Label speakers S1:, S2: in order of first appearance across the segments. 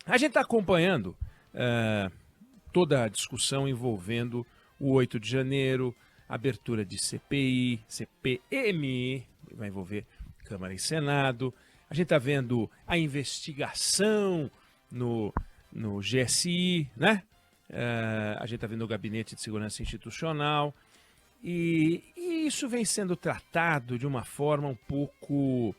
S1: A gente está acompanhando toda a discussão envolvendo o 8 de janeiro, abertura de CPI, CPMI, vai envolver Câmara e Senado. A gente está vendo a investigação no GSI, né? A gente está vendo o Gabinete de Segurança Institucional. E isso vem sendo tratado de uma forma um pouco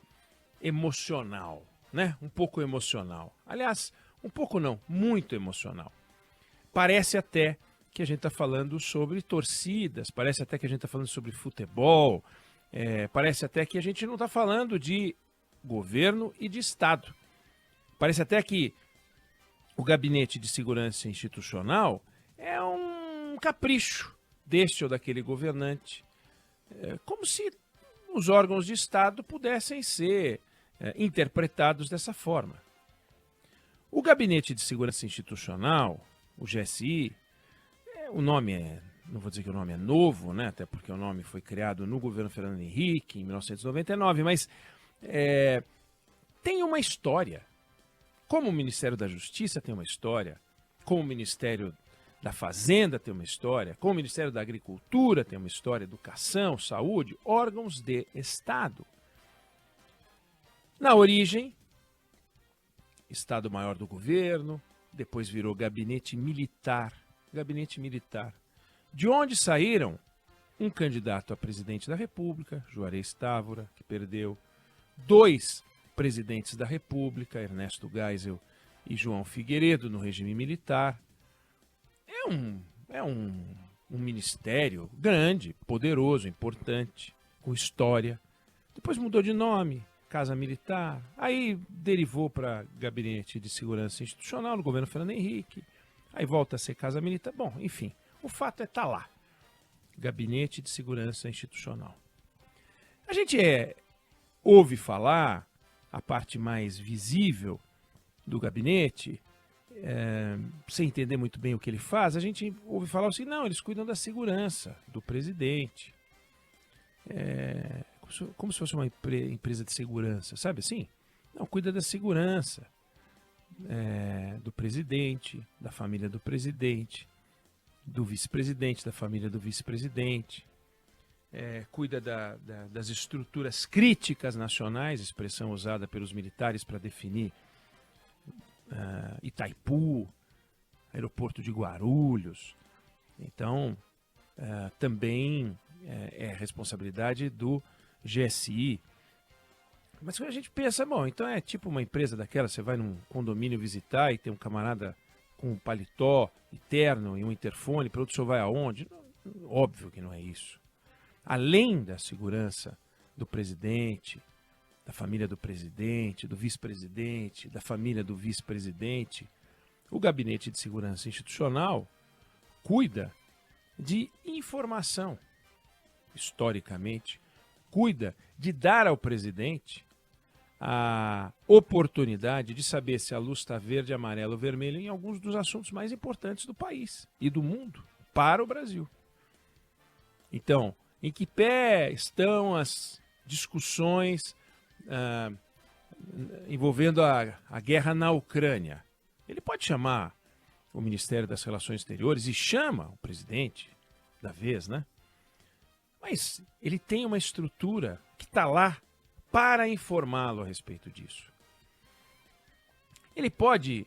S1: emocional, né? Um pouco emocional. Aliás, um pouco não, muito emocional. Parece até que a gente está falando sobre torcidas, parece até que a gente está falando sobre futebol, parece até que a gente não está falando de governo e de Estado. Parece até que o Gabinete de Segurança Institucional é um capricho deste ou daquele governante, como se os órgãos de Estado pudessem ser interpretados dessa forma. O Gabinete de Segurança Institucional, o GSI, o nome não vou dizer que o nome é novo, né? Até porque o nome foi criado no governo Fernando Henrique, em 1999, mas tem uma história. Como o Ministério da Justiça tem uma história, como o Ministério da Fazenda tem uma história, como o Ministério da Agricultura tem uma história, educação, saúde, órgãos de Estado. Na origem, Estado-Maior do Governo, depois virou Gabinete Militar. Gabinete Militar. De onde saíram um candidato a presidente da República, Juarez Távora, que perdeu, 2 presidentes da República, Ernesto Geisel e João Figueiredo, no regime militar. É um ministério grande, poderoso, importante, com história. Depois mudou de nome, Casa Militar. Aí derivou para Gabinete de Segurança Institucional no governo Fernando Henrique. Aí volta a ser Casa Militar. Bom, enfim, o fato é estar lá. Gabinete de Segurança Institucional. A gente ouve falar, a parte mais visível do gabinete, sem entender muito bem o que ele faz, a gente ouve falar assim, não, eles cuidam da segurança do presidente. Como se fosse uma empresa de segurança, sabe assim? Não, cuida da segurança do presidente, da família do presidente, do vice-presidente, da família do vice-presidente, cuida das estruturas críticas nacionais, expressão usada pelos militares para definir Itaipu, aeroporto de Guarulhos. Então, também é responsabilidade do GSI. Mas quando a gente pensa, bom, então é tipo uma empresa daquela, você vai num condomínio visitar e tem um camarada com um paletó e terno e um interfone, para outro senhor vai aonde? Óbvio que não é isso. Além da segurança do presidente, da família do presidente, do vice-presidente, da família do vice-presidente, o Gabinete de Segurança Institucional cuida de informação, historicamente, cuida de dar ao presidente a oportunidade de saber se a luz está verde, amarela ou vermelha em alguns dos assuntos mais importantes do país e do mundo para o Brasil. Então, em que pé estão as discussões envolvendo a guerra na Ucrânia? Ele pode chamar o Ministério das Relações Exteriores e chama o presidente da vez, né? Mas ele tem uma estrutura que está lá para informá-lo a respeito disso. Ele pode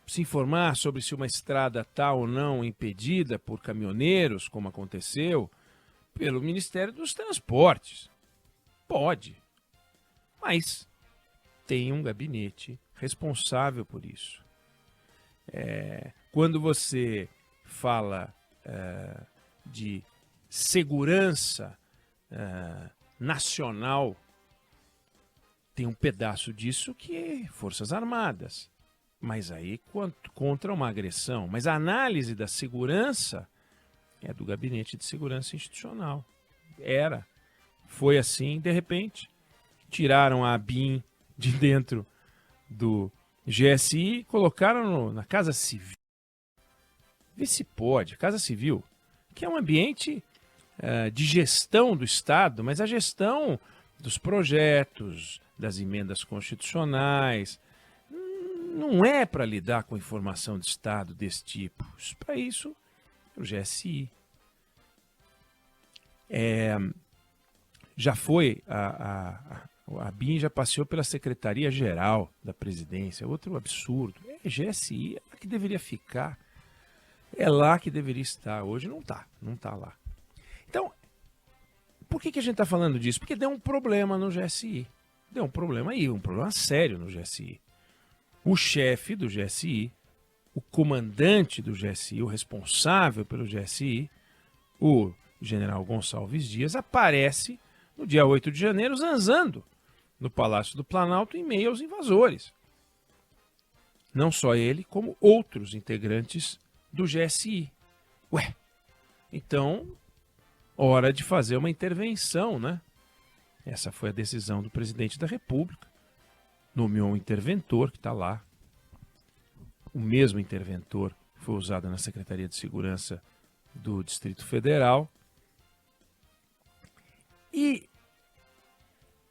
S1: se informar sobre se uma estrada está ou não impedida por caminhoneiros, como aconteceu, pelo Ministério dos Transportes. Pode. Mas tem um gabinete responsável por isso. Quando você fala de segurança nacional, tem um pedaço disso que é Forças Armadas. Mas aí contra uma agressão. Mas a análise da segurança é do Gabinete de Segurança Institucional. Foi assim, de repente, tiraram a ABIN de dentro do GSI e colocaram na Casa Civil. Vê se pode. Casa Civil, que é um ambiente de gestão do Estado, mas a gestão dos projetos, das emendas constitucionais, não é para lidar com informação de Estado desse tipo. Para isso, o GSI. Já foi, a BIM já passeou pela Secretaria-Geral da Presidência, outro absurdo. GSI é lá que deveria ficar, é lá que deveria estar. Hoje não está lá. Então, por que a gente está falando disso? Porque deu um problema no GSI. Deu um problema aí, um problema sério no GSI. O chefe do GSI, o comandante do GSI, o responsável pelo GSI, o general Gonçalves Dias, aparece no dia 8 de janeiro zanzando no Palácio do Planalto em meio aos invasores. Não só ele, como outros integrantes do GSI. Ué, então, hora de fazer uma intervenção, né? Essa foi a decisão do presidente da República. Nomeou um interventor que está lá. O mesmo interventor foi usado na Secretaria de Segurança do Distrito Federal. E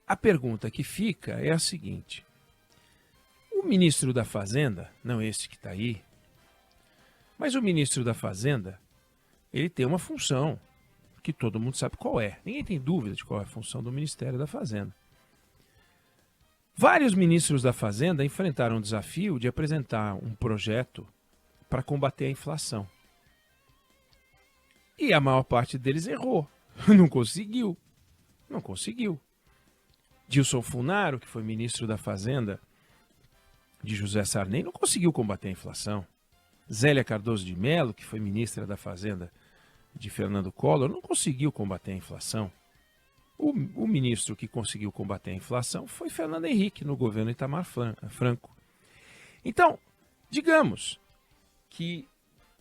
S1: a pergunta que fica é a seguinte. O ministro da Fazenda, não esse que está aí, mas o ministro da Fazenda, ele tem uma função que todo mundo sabe qual é. Ninguém tem dúvida de qual é a função do Ministério da Fazenda. Vários ministros da Fazenda enfrentaram o desafio de apresentar um projeto para combater a inflação. E a maior parte deles errou. Não conseguiu. Dilson Funaro, que foi ministro da Fazenda de José Sarney, não conseguiu combater a inflação. Zélia Cardoso de Mello, que foi ministra da Fazenda de Fernando Collor, não conseguiu combater a inflação. O ministro que conseguiu combater a inflação foi Fernando Henrique, no governo Itamar Franco. Então, digamos que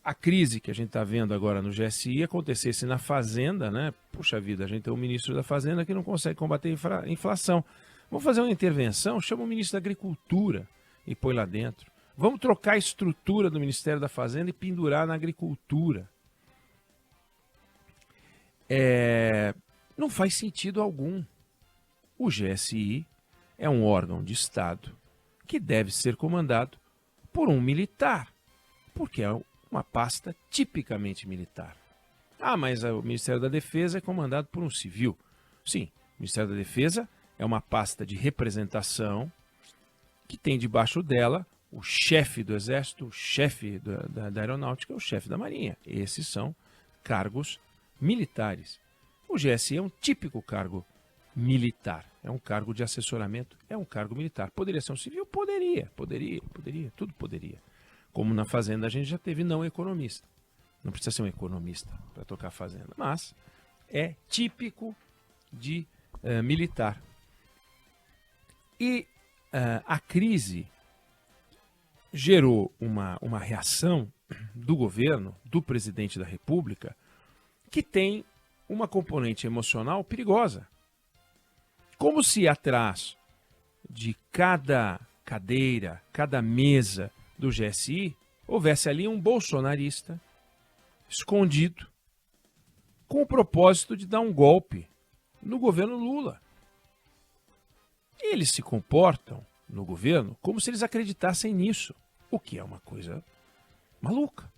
S1: a crise que a gente está vendo agora no GSI acontecesse na Fazenda, né? Puxa vida, a gente tem um ministro da Fazenda que não consegue combater a inflação. Vamos fazer uma intervenção, chama o ministro da Agricultura e põe lá dentro. Vamos trocar a estrutura do Ministério da Fazenda e pendurar na agricultura. Não faz sentido algum. O GSI é um órgão de Estado que deve ser comandado por um militar, porque é uma pasta tipicamente militar. Ah, mas o Ministério da Defesa é comandado por um civil. Sim, o Ministério da Defesa é uma pasta de representação que tem debaixo dela o chefe do Exército, o chefe da Aeronáutica, o chefe da Marinha. Esses são cargos militares. O GSI é um típico cargo militar, é um cargo de assessoramento, é um cargo militar. Poderia ser um civil? Poderia, tudo poderia. Como na Fazenda a gente já teve não economista. Não precisa ser um economista para tocar a Fazenda, mas é típico de militar. E a crise gerou uma reação do governo, do presidente da República, que tem uma componente emocional perigosa. Como se atrás de cada cadeira, cada mesa do GSI, houvesse ali um bolsonarista escondido com o propósito de dar um golpe no governo Lula. Eles se comportam no governo como se eles acreditassem nisso, o que é uma coisa maluca.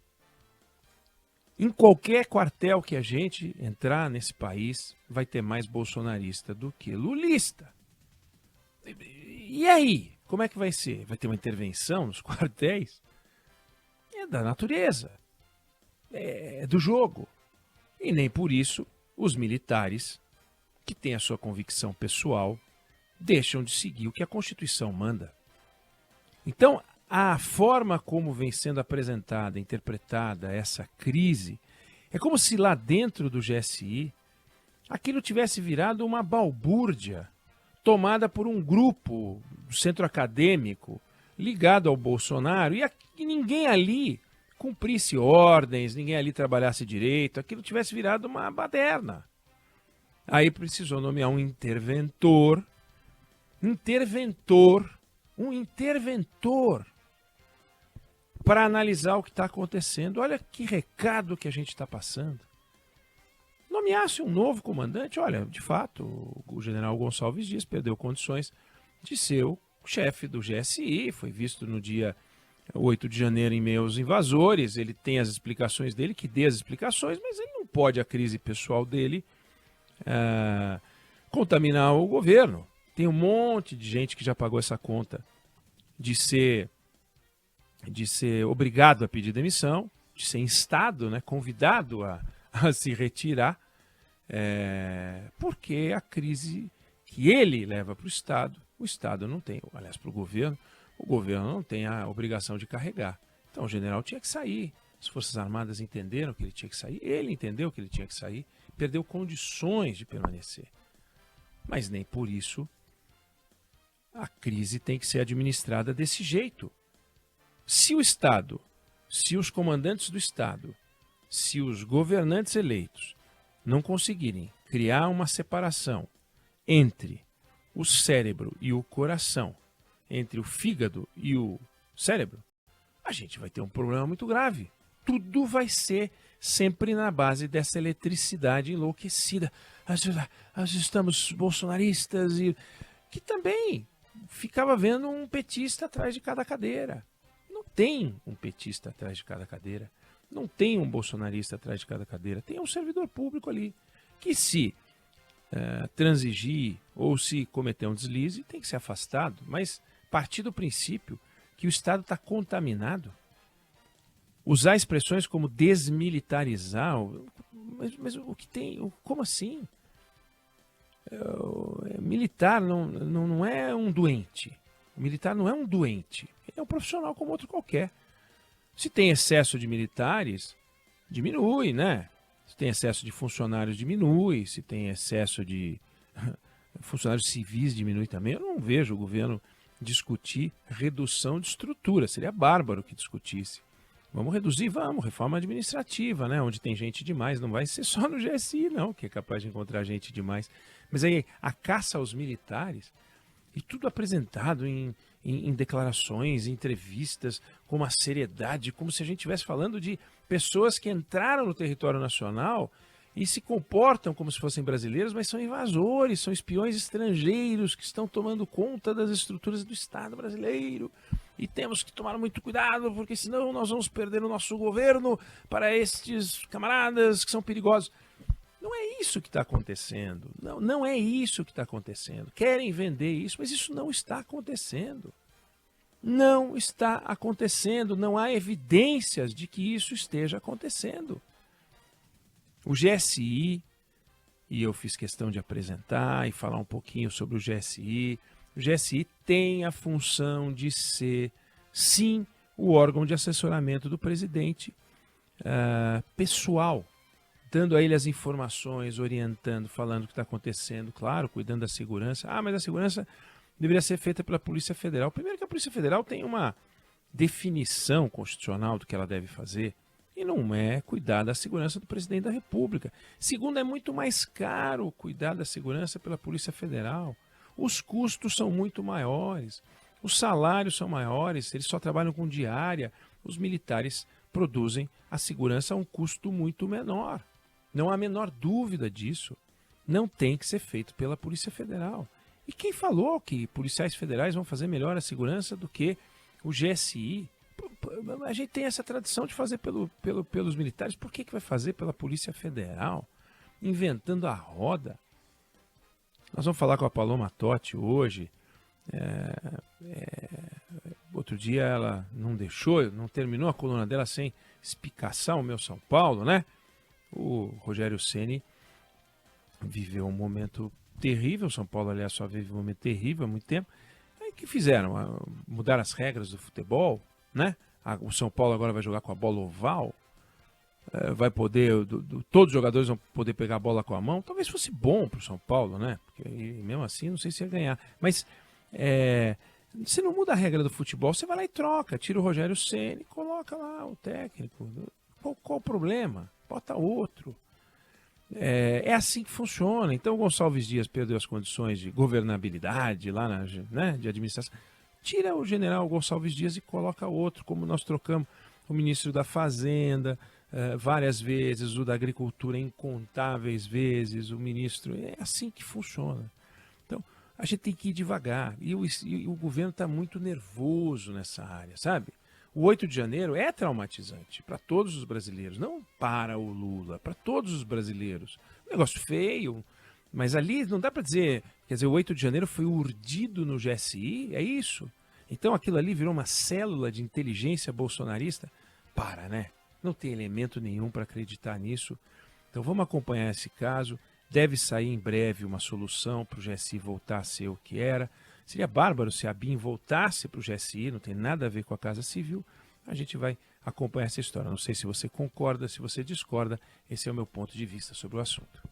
S1: Em qualquer quartel que a gente entrar nesse país, vai ter mais bolsonarista do que lulista. E aí? Como é que vai ser? Vai ter uma intervenção nos quartéis? É da natureza. É do jogo. E nem por isso os militares, que têm a sua convicção pessoal, deixam de seguir o que a Constituição manda. Então, a forma como vem sendo apresentada, interpretada essa crise, é como se lá dentro do GSI aquilo tivesse virado uma balbúrdia tomada por um grupo do centro acadêmico ligado ao Bolsonaro e ninguém ali cumprisse ordens, ninguém ali trabalhasse direito, aquilo tivesse virado uma baderna. Aí precisou nomear um interventor para analisar o que está acontecendo. Olha que recado que a gente está passando. Nomeasse um novo comandante, olha, de fato, o general Gonçalves Dias perdeu condições de ser o o chefe do GSI, foi visto no dia 8 de janeiro em meio aos invasores, ele tem as explicações dele, que dê as explicações, mas ele não pode, a crise pessoal dele, contaminar o governo. Tem um monte de gente que já pagou essa conta de ser obrigado a pedir demissão, de ser instado, né, convidado a se retirar, porque a crise que ele leva para o Estado não tem, aliás, para o governo não tem a obrigação de carregar. Então o general tinha que sair, as Forças Armadas entenderam que ele tinha que sair, ele entendeu que ele tinha que sair, perdeu condições de permanecer. Mas nem por isso a crise tem que ser administrada desse jeito. Se o Estado, se os comandantes do Estado, se os governantes eleitos não conseguirem criar uma separação entre o cérebro e o coração, entre o fígado e o cérebro, a gente vai ter um problema muito grave. Tudo vai ser sempre na base dessa eletricidade enlouquecida. Nós estamos bolsonaristas e que também ficava vendo um petista atrás de cada cadeira. Não tem um petista atrás de cada cadeira. Não tem um bolsonarista atrás de cada cadeira. Tem um servidor público ali que se transigir ou se cometer um deslize tem que ser afastado. Mas partir do princípio que o Estado está contaminado, usar expressões como desmilitarizar, mas o que tem, como assim? Militar não é um doente. O militar não é um doente. Ele é um profissional como outro qualquer. Se tem excesso de militares, diminui, né? Se tem excesso de funcionários, diminui. Se tem excesso de funcionários civis, diminui também. Eu não vejo o governo discutir redução de estrutura. Seria bárbaro que discutisse. Vamos reduzir? Vamos. Reforma administrativa, né? Onde tem gente demais. Não vai ser só no GSI, não, que é capaz de encontrar gente demais. Mas aí, a caça aos militares, e tudo apresentado em declarações, em entrevistas, com uma seriedade, como se a gente estivesse falando de pessoas que entraram no território nacional e se comportam como se fossem brasileiros, mas são invasores, são espiões estrangeiros que estão tomando conta das estruturas do Estado brasileiro. E temos que tomar muito cuidado, porque senão nós vamos perder o nosso governo para estes camaradas que são perigosos. Não é isso que está acontecendo. Não é isso que está acontecendo. Querem vender isso, mas isso não está acontecendo. Não está acontecendo. Não há evidências de que isso esteja acontecendo. O GSI, e eu fiz questão de apresentar e falar um pouquinho sobre o GSI tem a função de ser, sim, o órgão de assessoramento do presidente pessoal, dando a ele as informações, orientando, falando o que está acontecendo, claro, cuidando da segurança. Mas a segurança deveria ser feita pela Polícia Federal. Primeiro que a Polícia Federal tem uma definição constitucional do que ela deve fazer, e não é cuidar da segurança do presidente da República. Segundo, é muito mais caro cuidar da segurança pela Polícia Federal. Os custos são muito maiores, os salários são maiores, eles só trabalham com diária. Os militares produzem a segurança a um custo muito menor. Não há a menor dúvida disso. Não tem que ser feito pela Polícia Federal. E quem falou que policiais federais vão fazer melhor a segurança do que o GSI? A gente tem essa tradição de fazer pelos militares. Por que vai fazer pela Polícia Federal? Inventando a roda. Nós vamos falar com a Paloma Totti hoje. Outro dia ela não deixou, não terminou a coluna dela sem espicaçar o meu São Paulo, né? O Rogério Ceni viveu um momento terrível. São Paulo, aliás, só vive um momento terrível há muito tempo. Aí o que fizeram? Mudar as regras do futebol, né? O São Paulo agora vai jogar com a bola oval. Vai poder, todos os jogadores vão poder pegar a bola com a mão. Talvez fosse bom para o São Paulo, né? Porque mesmo assim não sei se ia ganhar. Mas você não muda a regra do futebol, você vai lá e troca, tira o Rogério Ceni, coloca lá o técnico. Qual o problema? Bota outro. É assim que funciona. Então o Gonçalves Dias perdeu as condições de governabilidade lá de administração. Tira o general Gonçalves Dias e coloca outro, como nós trocamos o ministro da Fazenda várias vezes, o da Agricultura incontáveis vezes, o ministro. É assim que funciona. Então, a gente tem que ir devagar. E o governo está muito nervoso nessa área, sabe? O 8 de janeiro é traumatizante para todos os brasileiros, não para o Lula, para todos os brasileiros. Um negócio feio, mas ali não dá para dizer, quer dizer, o 8 de janeiro foi urdido no GSI, é isso? Então aquilo ali virou uma célula de inteligência bolsonarista? Para, né? Não tem elemento nenhum para acreditar nisso. Então vamos acompanhar esse caso. Deve sair em breve uma solução para o GSI voltar a ser o que era. Seria bárbaro se a BIM voltasse para o GSI, não tem nada a ver com a Casa Civil. A gente vai acompanhar essa história. Não sei se você concorda, se você discorda. Esse é o meu ponto de vista sobre o assunto.